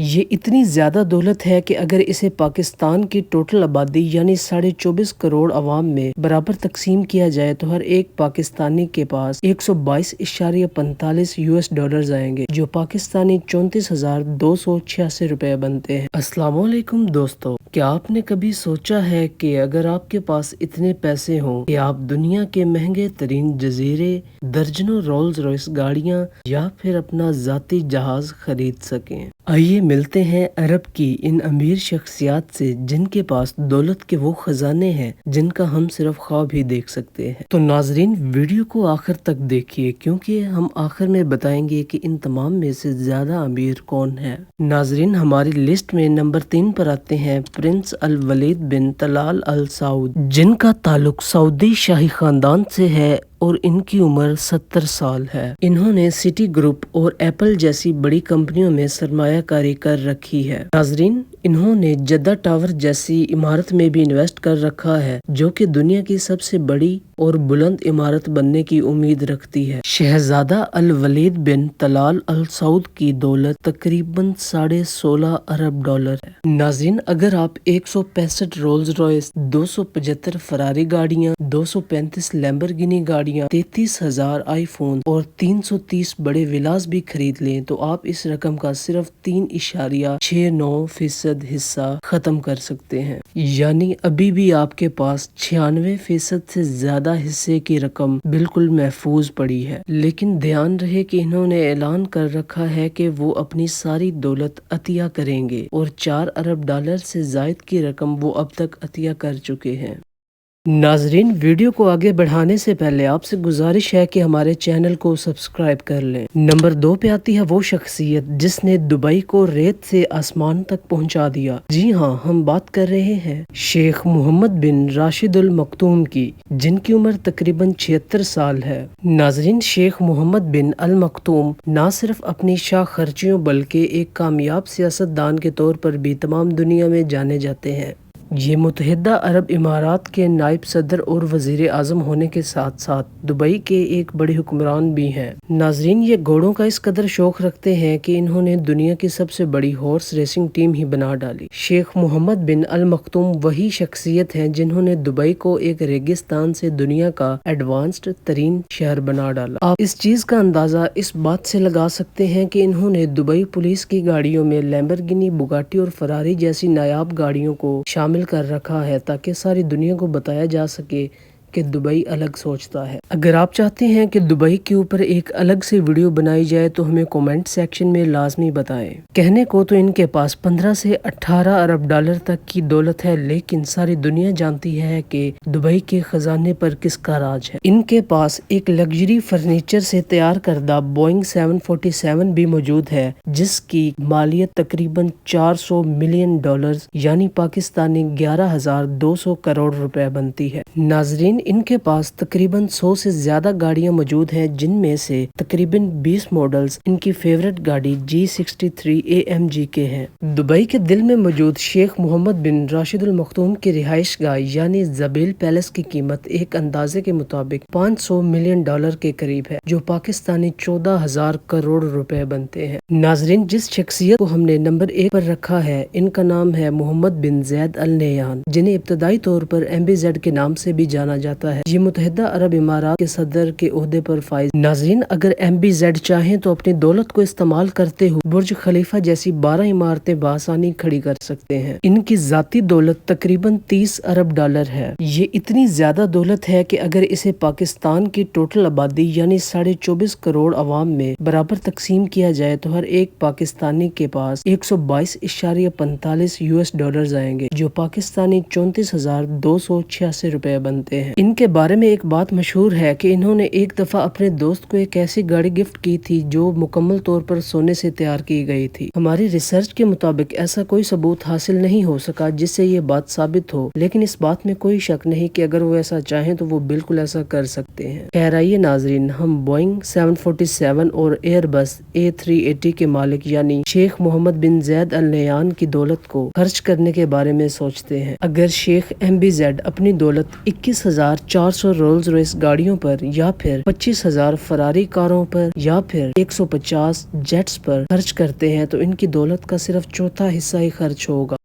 یہ اتنی زیادہ دولت ہے کہ اگر اسے پاکستان کی ٹوٹل آبادی یعنی 24.5 کروڑ عوام میں برابر تقسیم کیا جائے تو ہر ایک پاکستانی کے پاس 122.45 US ڈالرز آئیں گے، جو پاکستانی 34,286 روپے بنتے ہیں۔ السلام علیکم دوستو، کیا آپ نے کبھی سوچا ہے کہ اگر آپ کے پاس اتنے پیسے ہوں کہ آپ دنیا کے مہنگے ترین جزیرے، درجنوں رولز روئس گاڑیاں یا پھر اپنا ذاتی جہاز خرید سکیں؟ آئیے ملتے ہیں عرب کی ان امیر شخصیات سے جن کے پاس دولت کے وہ خزانے ہیں جن کا ہم صرف خواب ہی دیکھ سکتے ہیں۔ تو ناظرین، ویڈیو کو آخر تک دیکھیے کیونکہ ہم آخر میں بتائیں گے کہ ان تمام میں سے زیادہ امیر کون ہے۔ ناظرین، ہماری لسٹ میں نمبر 3 پر آتے ہیں پرنس الولید بن طلال ال سعود، جن کا تعلق سعودی شاہی خاندان سے ہے اور ان کی عمر 70 سال ہے۔ انہوں نے سٹی گروپ اور ایپل جیسی بڑی کمپنیوں میں سرمایہ کاری کر رکھی ہے۔ ناظرین، انہوں نے جدہ ٹاور جیسی عمارت میں بھی انویسٹ کر رکھا ہے جو کہ دنیا کی سب سے بڑی اور بلند عمارت بننے کی امید رکھتی ہے۔ شہزادہ الولید بن طلال ال سعود کی دولت تقریباً 16.5 ارب ڈالر ہے۔ ناظرین، اگر آپ 165 رولز روئس، 275 فراری گاڑیاں، 235 لیمبرگینی گاڑیاں، 33,000 آئی فون اور 330 بڑے ولاز بھی خرید لیں تو آپ اس رقم کا صرف 3.69% حصہ ختم کر سکتے ہیں، یعنی ابھی بھی آپ کے پاس 96% سے زیادہ حصے کی رقم بالکل محفوظ پڑی ہے۔ لیکن دھیان رہے کہ انہوں نے اعلان کر رکھا ہے کہ وہ اپنی ساری دولت عطیہ کریں گے اور 4 ارب ڈالر سے زائد کی رقم وہ اب تک عطیہ کر چکے ہیں۔ ناظرین، ویڈیو کو آگے بڑھانے سے پہلے آپ سے گزارش ہے کہ ہمارے چینل کو سبسکرائب کر لیں۔ نمبر 2 پہ آتی ہے وہ شخصیت جس نے دبئی کو ریت سے آسمان تک پہنچا دیا۔ جی ہاں، ہم بات کر رہے ہیں شیخ محمد بن راشد ال مکتوم کی، جن کی عمر تقریباً 76 سال ہے۔ ناظرین، شیخ محمد بن ال مکتوم نہ صرف اپنی شاہ خرچیوں بلکہ ایک کامیاب سیاستدان کے طور پر بھی تمام دنیا میں جانے جاتے ہیں۔ یہ متحدہ عرب امارات کے نائب صدر اور وزیر اعظم ہونے کے ساتھ ساتھ دبئی کے ایک بڑے حکمران بھی ہیں۔ ناظرین، یہ گھوڑوں کا اس قدر شوق رکھتے ہیں کہ انہوں نے دنیا کی سب سے بڑی ہارس ریسنگ ٹیم ہی بنا ڈالی۔ شیخ محمد بن ال مکتوم وہی شخصیت ہیں جنہوں نے دبئی کو ایک ریگستان سے دنیا کا ایڈوانسڈ ترین شہر بنا ڈالا۔ آپ اس چیز کا اندازہ اس بات سے لگا سکتے ہیں کہ انہوں نے دبئی پولیس کی گاڑیوں میں لیمبرگینی، بگاٹی اور فراری جیسی نایاب گاڑیوں کو شامل کر رکھا ہے تاکہ ساری دنیا کو بتایا جا سکے کہ دبئی الگ سوچتا ہے۔ اگر آپ چاہتے ہیں کہ دبئی کے اوپر ایک الگ سے ویڈیو بنائی جائے تو ہمیں کومنٹ سیکشن میں لازمی بتائیں۔ کہنے کو تو ان کے پاس 15 سے 18 ارب ڈالر تک کی دولت ہے، لیکن ساری دنیا جانتی ہے کہ دبئی کے خزانے پر کس کا راج ہے۔ ان کے پاس ایک لگژری فرنیچر سے تیار کردہ بوئنگ 747 بھی موجود ہے جس کی مالیت تقریباً 400 ملین ڈالرز یعنی پاکستانی 11,200 کروڑ روپے بنتی ہے۔ ناظرین، ان کے پاس تقریباً 100 سے زیادہ گاڑیاں موجود ہیں جن میں سے تقریباً 20 ماڈلز ان کی فیورٹ گاڑی G63 AMG کے ہیں۔ دبئی کے دل میں موجود شیخ محمد بن راشد ال مکتوم کی رہائش گاہ یعنی زبیل پیلس کی قیمت ایک اندازے کے مطابق 500 ملین ڈالر کے قریب ہے، جو پاکستانی 14,000 کروڑ روپے بنتے ہیں۔ ناظرین، جس شخصیت کو ہم نے نمبر 1 پر رکھا ہے ان کا نام ہے محمد بن زید ال نہیان، جنہیں ابتدائی طور پر MBZ کے نام سے بھی جانا جاتا ہے۔ یہ متحدہ عرب امارات کے صدر کے عہدے پر فائز۔ ناظرین، اگر MBZ چاہیں تو اپنی دولت کو استعمال کرتے ہوئے برج خلیفہ جیسی 12 عمارتیں بآسانی کھڑی کر سکتے ہیں۔ ان کی ذاتی دولت تقریباً 30 ارب ڈالر ہے۔ یہ اتنی زیادہ دولت ہے کہ اگر اسے پاکستان کی ٹوٹل آبادی یعنی 24.5 کروڑ عوام میں برابر تقسیم کیا جائے تو ہر ایک پاکستانی کے پاس 122.45 US ڈالرز آئیں گے، جو پاکستانی 34,286 روپے بنتے ہیں۔ ان کے بارے میں ایک بات مشہور ہے کہ انہوں نے ایک دفعہ اپنے دوست کو ایک ایسی گاڑی گفٹ کی تھی جو مکمل طور پر سونے سے تیار کی گئی تھی۔ ہماری ریسرچ کے مطابق ایسا کوئی ثبوت حاصل نہیں ہو سکا جس سے یہ بات ثابت ہو، لیکن اس بات میں کوئی شک نہیں کہ اگر وہ ایسا چاہیں تو وہ بالکل ایسا کر سکتے ہیں۔ خیر آئیے ناظرین، ہم بوئنگ 747 اور ایئر بس A380 کے مالک یعنی شیخ محمد بن زید ال نہیان کی دولت کو خرچ کرنے کے بارے میں سوچتے ہیں۔ اگر شیخ MBZ اپنی دولت 21,000 1400 رولز رویس گاڑیوں پر یا پھر 25,000 فراری کاروں پر یا پھر 150 جیٹس پر خرچ کرتے ہیں تو ان کی دولت کا صرف چوتھا حصہ ہی خرچ ہوگا۔